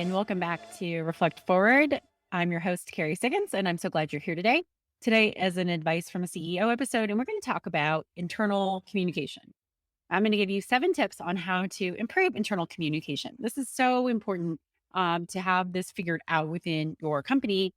and welcome back to Reflect Forward. I'm your host, Carrie Siggins, and I'm so glad you're here today. Today is an advice from a CEO episode, and we're going to talk about internal communication. I'm going to give you 7 tips on how to improve internal communication. This is so important to have this figured out within your company.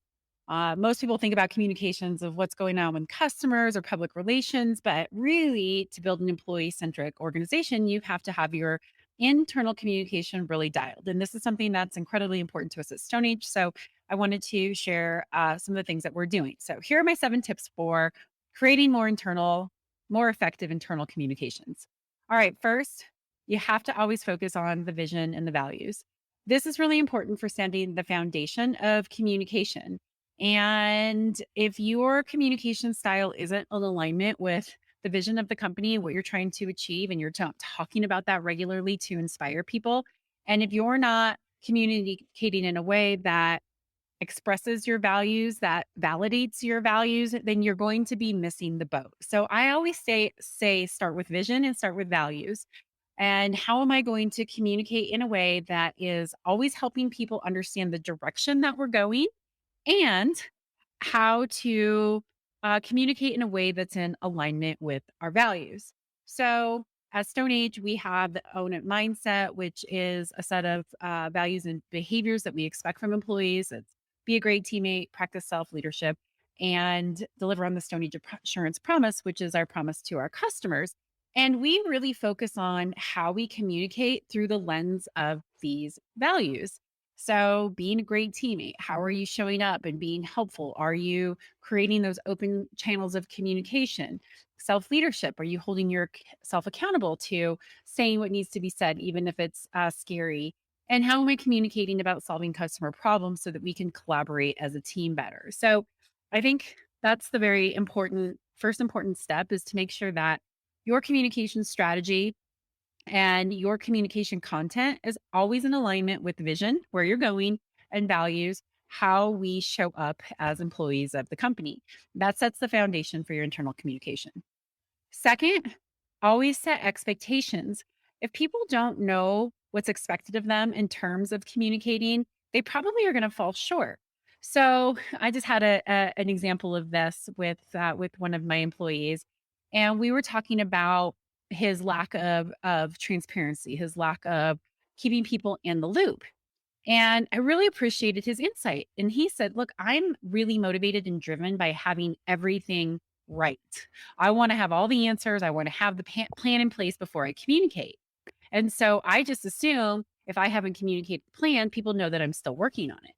Most people think about communications of what's going on with customers or public relations, but really, to build an employee centric organization, you have to have your internal communication really dialed. And this is something that's incredibly important to us at Stone Age. So, I wanted to share some of the things that we're doing. So, here are my 7 tips for creating more effective internal communications. All right, first, you have to always focus on the vision and the values. This is really important for setting the foundation of communication. And if your communication style isn't in alignment with the vision of the company, what you're trying to achieve, and you're talking about that regularly to inspire people, and if you're not communicating in a way that expresses your values, that validates your values, then you're going to be missing the boat. So I always say start with vision and start with values. And how am I going to communicate in a way that is always helping people understand the direction that we're going and how to communicate in a way that's in alignment with our values. So, as Stone Age, we have the own it mindset, which is a set of values and behaviors that we expect from employees. It's be a great teammate, practice self leadership, and deliver on the Stone Age assurance promise, which is our promise to our customers. And we really focus on how we communicate through the lens of these values. So, being a great teammate, how are you showing up and being helpful? Are you creating those open channels of communication? Self leadership, are you holding yourself accountable to saying what needs to be said, even if it's scary? And how am I communicating about solving customer problems so that we can collaborate as a team better? So, I think that's the very first important step is to make sure that your communication strategy and your communication content is always in alignment with vision, where you're going, and values, how we show up as employees of the company. That sets the foundation for your internal communication. Second, always set expectations. If people don't know what's expected of them in terms of communicating, they probably are going to fall short. So I just had an example of this with one of my employees, and we were talking about his lack of transparency, his lack of keeping people in the loop. And I really appreciated his insight. And he said, "Look, I'm really motivated and driven by having everything right. I want to have all the answers. I want to have the plan in place before I communicate. And so I just assume if I haven't communicated the plan, people know that I'm still working on it."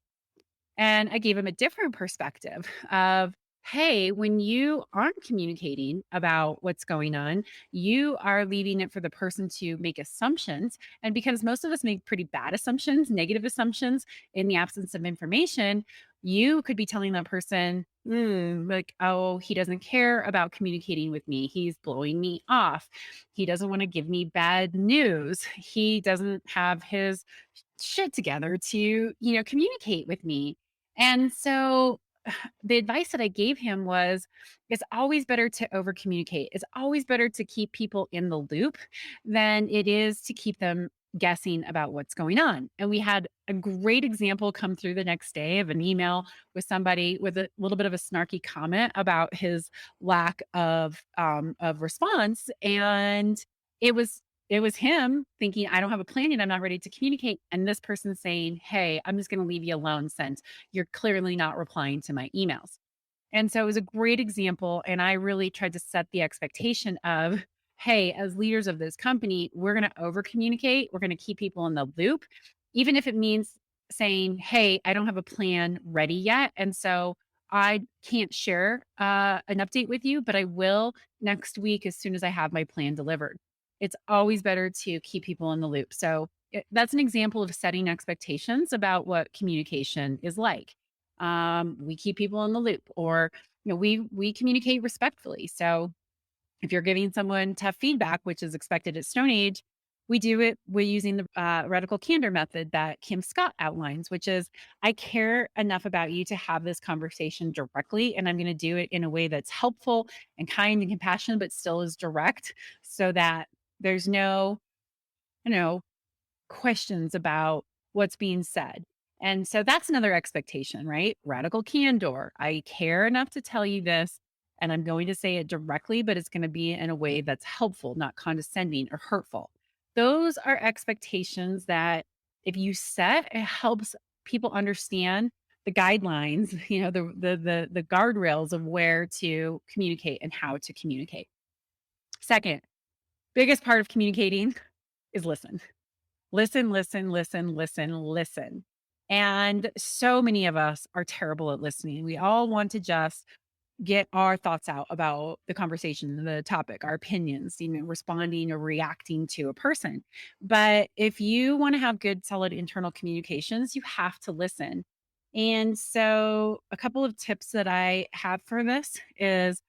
And I gave him a different perspective of, hey, when you aren't communicating about what's going on, you are leaving it for the person to make assumptions. And because most of us make pretty bad assumptions, negative assumptions in the absence of information, you could be telling that person, like, oh, he doesn't care about communicating with me. He's blowing me off. He doesn't want to give me bad news. He doesn't have his shit together to, communicate with me. And so the advice that I gave him was it's always better to over communicate. It's always better to keep people in the loop than it is to keep them guessing about what's going on. And we had a great example come through the next day of an email with somebody with a little bit of a snarky comment about his lack of response. And it was it was him thinking, I don't have a plan and I'm not ready to communicate. And this person saying, hey, I'm just going to leave you alone since you're clearly not replying to my emails. And so it was a great example. And I really tried to set the expectation of, hey, as leaders of this company, we're going to over communicate. We're going to keep people in the loop, even if it means saying, hey, I don't have a plan ready yet. And so I can't share an update with you, but I will next week as soon as I have my plan delivered. It's always better to keep people in the loop. So that's an example of setting expectations about what communication is like. We keep people in the loop, or we communicate respectfully. So if you're giving someone tough feedback, which is expected at Stone Age, we do it. We're using the radical candor method that Kim Scott outlines, which is I care enough about you to have this conversation directly, and I'm going to do it in a way that's helpful and kind and compassionate, but still is direct, so that there's no, questions about what's being said. And so that's another expectation, right? Radical candor. I care enough to tell you this, and I'm going to say it directly, but it's going to be in a way that's helpful, not condescending or hurtful. Those are expectations that if you set, it helps people understand the guidelines, the guardrails of where to communicate and how to communicate. Second, biggest part of communicating is listen. Listen, listen, listen, listen, listen. And so many of us are terrible at listening. We all want to just get our thoughts out about the conversation, the topic, our opinions, responding or reacting to a person. But if you want to have good, solid internal communications, you have to listen. And so, a couple of tips that I have for this is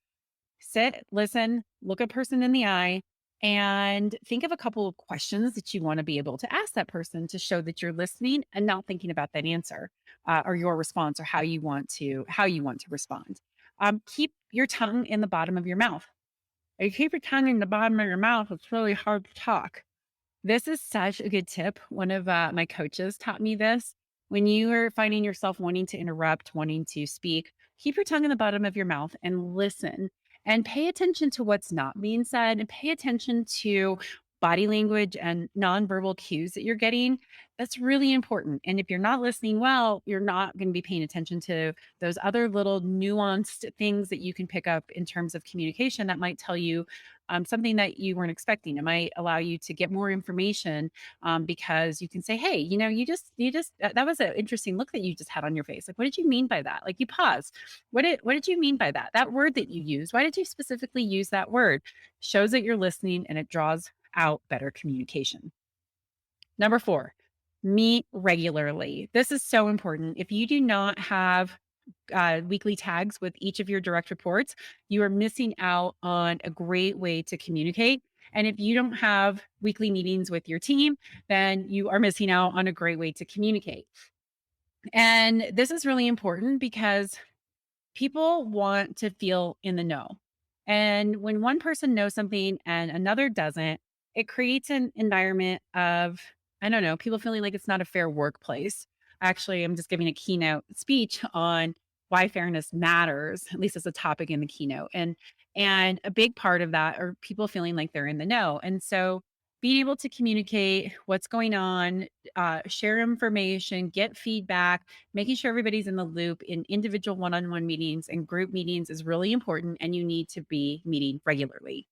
sit, listen, look a person in the eye, and think of a couple of questions that you want to be able to ask that person to show that you're listening and not thinking about that answer or your response or how you want to respond. Keep your tongue in the bottom of your mouth. If you keep your tongue in the bottom of your mouth, it's really hard to talk. This is such a good tip. One of my coaches taught me this. When you are finding yourself wanting to interrupt, wanting to speak, keep your tongue in the bottom of your mouth and listen and pay attention to what's not being said and pay attention to body language and nonverbal cues that you're getting. That's really important. And if you're not listening well, you're not going to be paying attention to those other little nuanced things that you can pick up in terms of communication that might tell you something that you weren't expecting. It might allow you to get more information because you can say, "Hey, that was an interesting look that you just had on your face. Like, what did you mean by that?" Like, you pause. What did you mean by that? That word that you used. Why did you specifically use that word? Shows that you're listening and it draws out better communication. Number 4, meet regularly. This is so important. If you do not have weekly tags with each of your direct reports, you are missing out on a great way to communicate. And if you don't have weekly meetings with your team, then you are missing out on a great way to communicate. And this is really important because people want to feel in the know. And when one person knows something and another doesn't, it creates an environment of, I don't know, people feeling like it's not a fair workplace. Actually, I'm just giving a keynote speech on why fairness matters, at least as a topic in the keynote. And a big part of that are people feeling like they're in the know. And so being able to communicate what's going on, share information, get feedback, making sure everybody's in the loop in individual one-on-one meetings and group meetings is really important, and you need to be meeting regularly.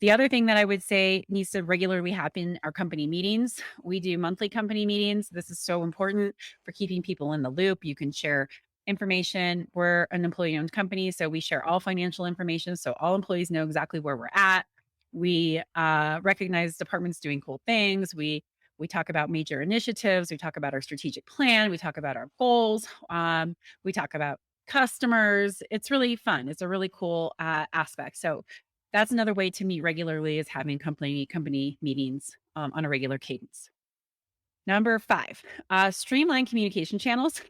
The other thing that I would say needs to regularly happen are company meetings. We do monthly company meetings. This is so important for keeping people in the loop. You can share information. We're an employee owned company, so we share all financial information so all employees know exactly where we're at. We recognize departments doing cool things. We talk about major initiatives. We talk about our strategic plan. We talk about our goals. We talk about customers. It's really fun. It's a really cool aspect. So that's another way to meet regularly is having company meetings on a regular cadence. Number 5, streamline communication channels.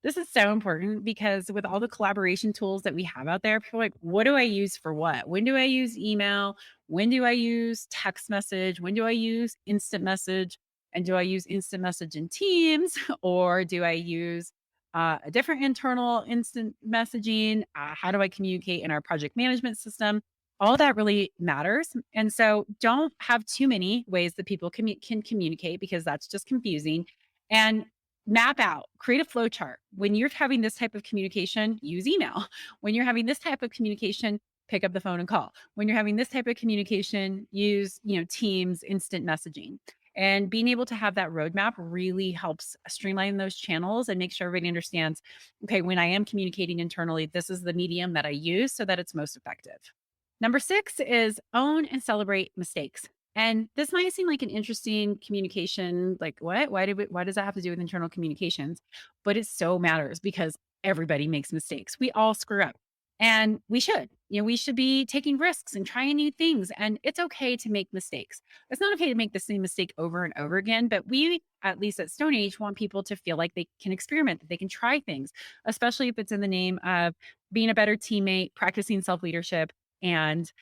This is so important because with all the collaboration tools that we have out there, people are like, what do I use for what? When do I use email? When do I use text message? When do I use instant message? And do I use instant message in Teams or do I use a different internal instant messaging? How do I communicate in our project management system? All that really matters. And so don't have too many ways that people can communicate because that's just confusing. And map out, create a flow chart. When you're having this type of communication, use email. When you're having this type of communication, pick up the phone and call. When you're having this type of communication, use, Teams instant messaging. And being able to have that roadmap really helps streamline those channels and make sure everybody understands, okay, when I am communicating internally, this is the medium that I use so that it's most effective. Number 6 is own and celebrate mistakes. And this might seem like an interesting communication, like what? Why does that have to do with internal communications? But it so matters because everybody makes mistakes. We all screw up. And we should. We should be taking risks and trying new things. And it's okay to make mistakes. It's not okay to make the same mistake over and over again, but we, at least at Stone Age, want people to feel like they can experiment, that they can try things, especially if it's in the name of being a better teammate, practicing self-leadership, and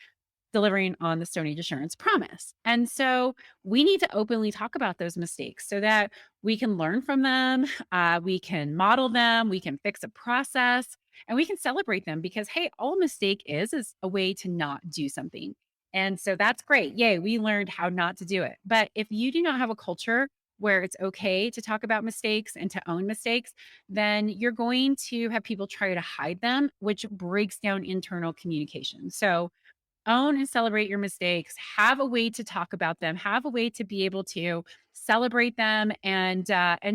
delivering on the Stone Age Assurance promise. And so we need to openly talk about those mistakes so that we can learn from them, we can model them, we can fix a process, and we can celebrate them because, hey, all a mistake is a way to not do something. And so that's great. Yay, we learned how not to do it. But if you do not have a culture where it's okay to talk about mistakes and to own mistakes, then you're going to have people try to hide them, which breaks down internal communication. So own and celebrate your mistakes, have a way to talk about them, have a way to be able to celebrate them and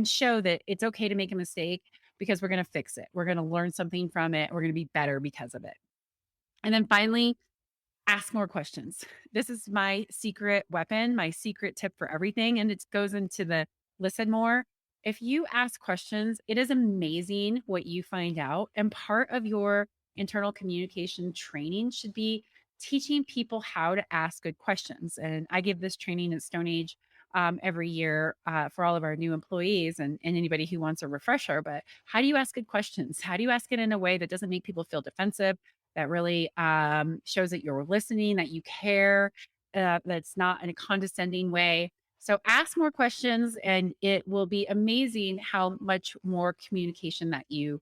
show that it's okay to make a mistake because we're going to fix it. We're going to learn something from it. We're going to be better because of it. And then finally, ask more questions. This is my secret weapon, my secret tip for everything. And it goes into the listen more. If you ask questions, it is amazing what you find out. And part of your internal communication training should be teaching people how to ask good questions. And I give this training at Stone Age every year for all of our new employees and anybody who wants a refresher. But how do you ask good questions? How do you ask it in a way that doesn't make people feel defensive? That really shows that you're listening, that you care, that's not in a condescending way. So ask more questions, and it will be amazing how much more communication that you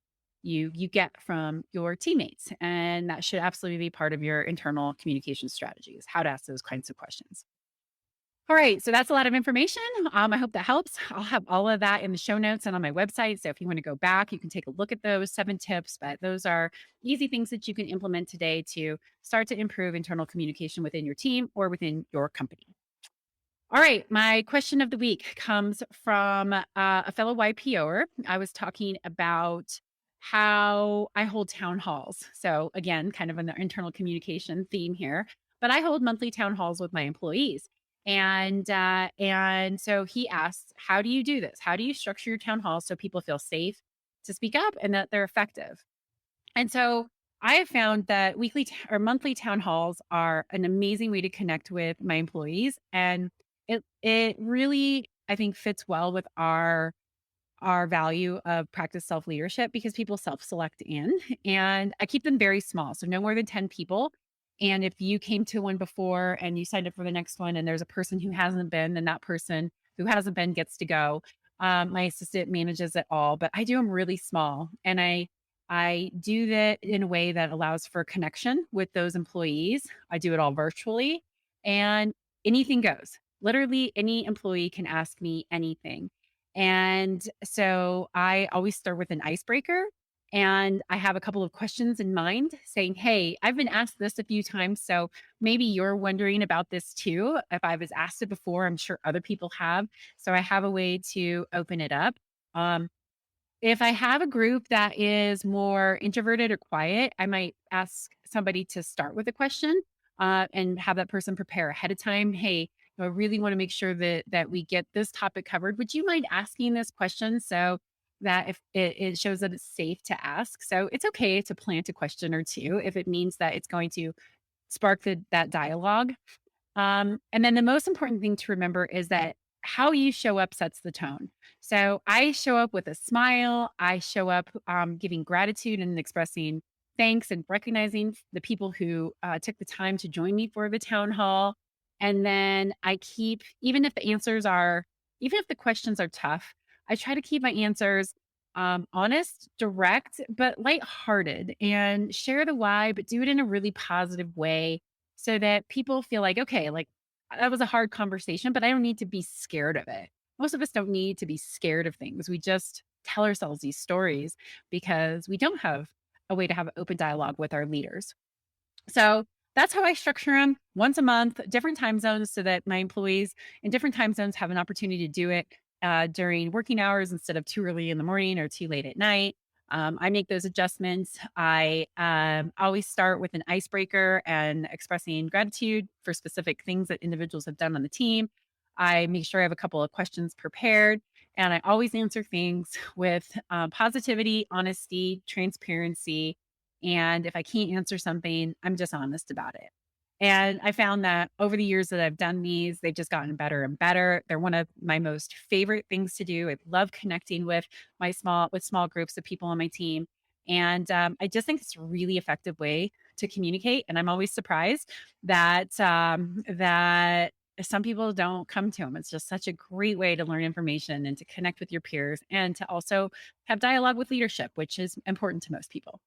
get from your teammates, and that should absolutely be part of your internal communication strategies. How to ask those kinds of questions. All right, so that's a lot of information. I hope that helps. I'll have all of that in the show notes and on my website. So if you want to go back, you can take a look at those 7 tips. But those are easy things that you can implement today to start to improve internal communication within your team or within your company. All right, my question of the week comes from a fellow YPOer. I was talking about how I hold town halls. So again, kind of an internal communication theme here, but I hold monthly town halls with my employees. And so he asks, how do you do this? How do you structure your town halls so people feel safe to speak up and that they're effective? And so I have found that or monthly town halls are an amazing way to connect with my employees. And it really, I think, fits well with our value of practice self leadership because people self select in, and I keep them very small. So no more than 10 people. And if you came to one before and you signed up for the next one and there's a person who hasn't been, then that person who hasn't been gets to go. My assistant manages it all, but I do them really small. And I do that in a way that allows for connection with those employees. I do it all virtually and anything goes. Literally any employee can ask me anything. And so I always start with an icebreaker and I have a couple of questions in mind saying, hey, I've been asked this a few times. So maybe you're wondering about this too. If I was asked it before, I'm sure other people have. So I have a way to open it up. Um, if I have a group that is more introverted or quiet, I might ask somebody to start with a question and have that person prepare ahead of time. Hey, I really want to make sure that we get this topic covered. Would you mind asking this question so that if it shows that it's safe to ask? So it's okay to plant a question or two if it means that it's going to spark that dialogue. And then the most important thing to remember is that how you show up sets the tone. So I show up with a smile. I show up giving gratitude and expressing thanks and recognizing the people who took the time to join me for the town hall. And then I keep, even if the questions are tough, I try to keep my answers honest, direct, but lighthearted and share the why, but do it in a really positive way so that people feel like, okay, like that was a hard conversation, but I don't need to be scared of it. Most of us don't need to be scared of things. We just tell ourselves these stories because we don't have a way to have open dialogue with our leaders. So that's how I structure them once a month, different time zones, so that my employees in different time zones have an opportunity to do it during working hours instead of too early in the morning or too late at night. I make those adjustments. I always start with an icebreaker and expressing gratitude for specific things that individuals have done on the team. I make sure I have a couple of questions prepared, and I always answer things with positivity, honesty, transparency. And if I can't answer something, I'm just honest about it. And I found that over the years that I've done these, they've just gotten better and better. They're one of my most favorite things to do. I love connecting with small groups of people on my team. And I just think it's a really effective way to communicate. And I'm always surprised that some people don't come to them. It's just such a great way to learn information and to connect with your peers and to also have dialogue with leadership, which is important to most people.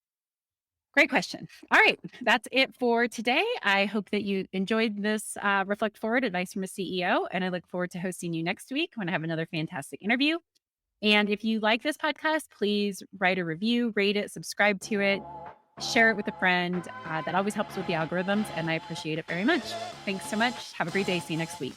Great question. All right. That's it for today. I hope that you enjoyed this Reflect Forward advice from a CEO. And I look forward to hosting you next week when I have another fantastic interview. And if you like this podcast, please write a review, rate it, subscribe to it, share it with a friend. That always helps with the algorithms. And I appreciate it very much. Thanks so much. Have a great day. See you next week.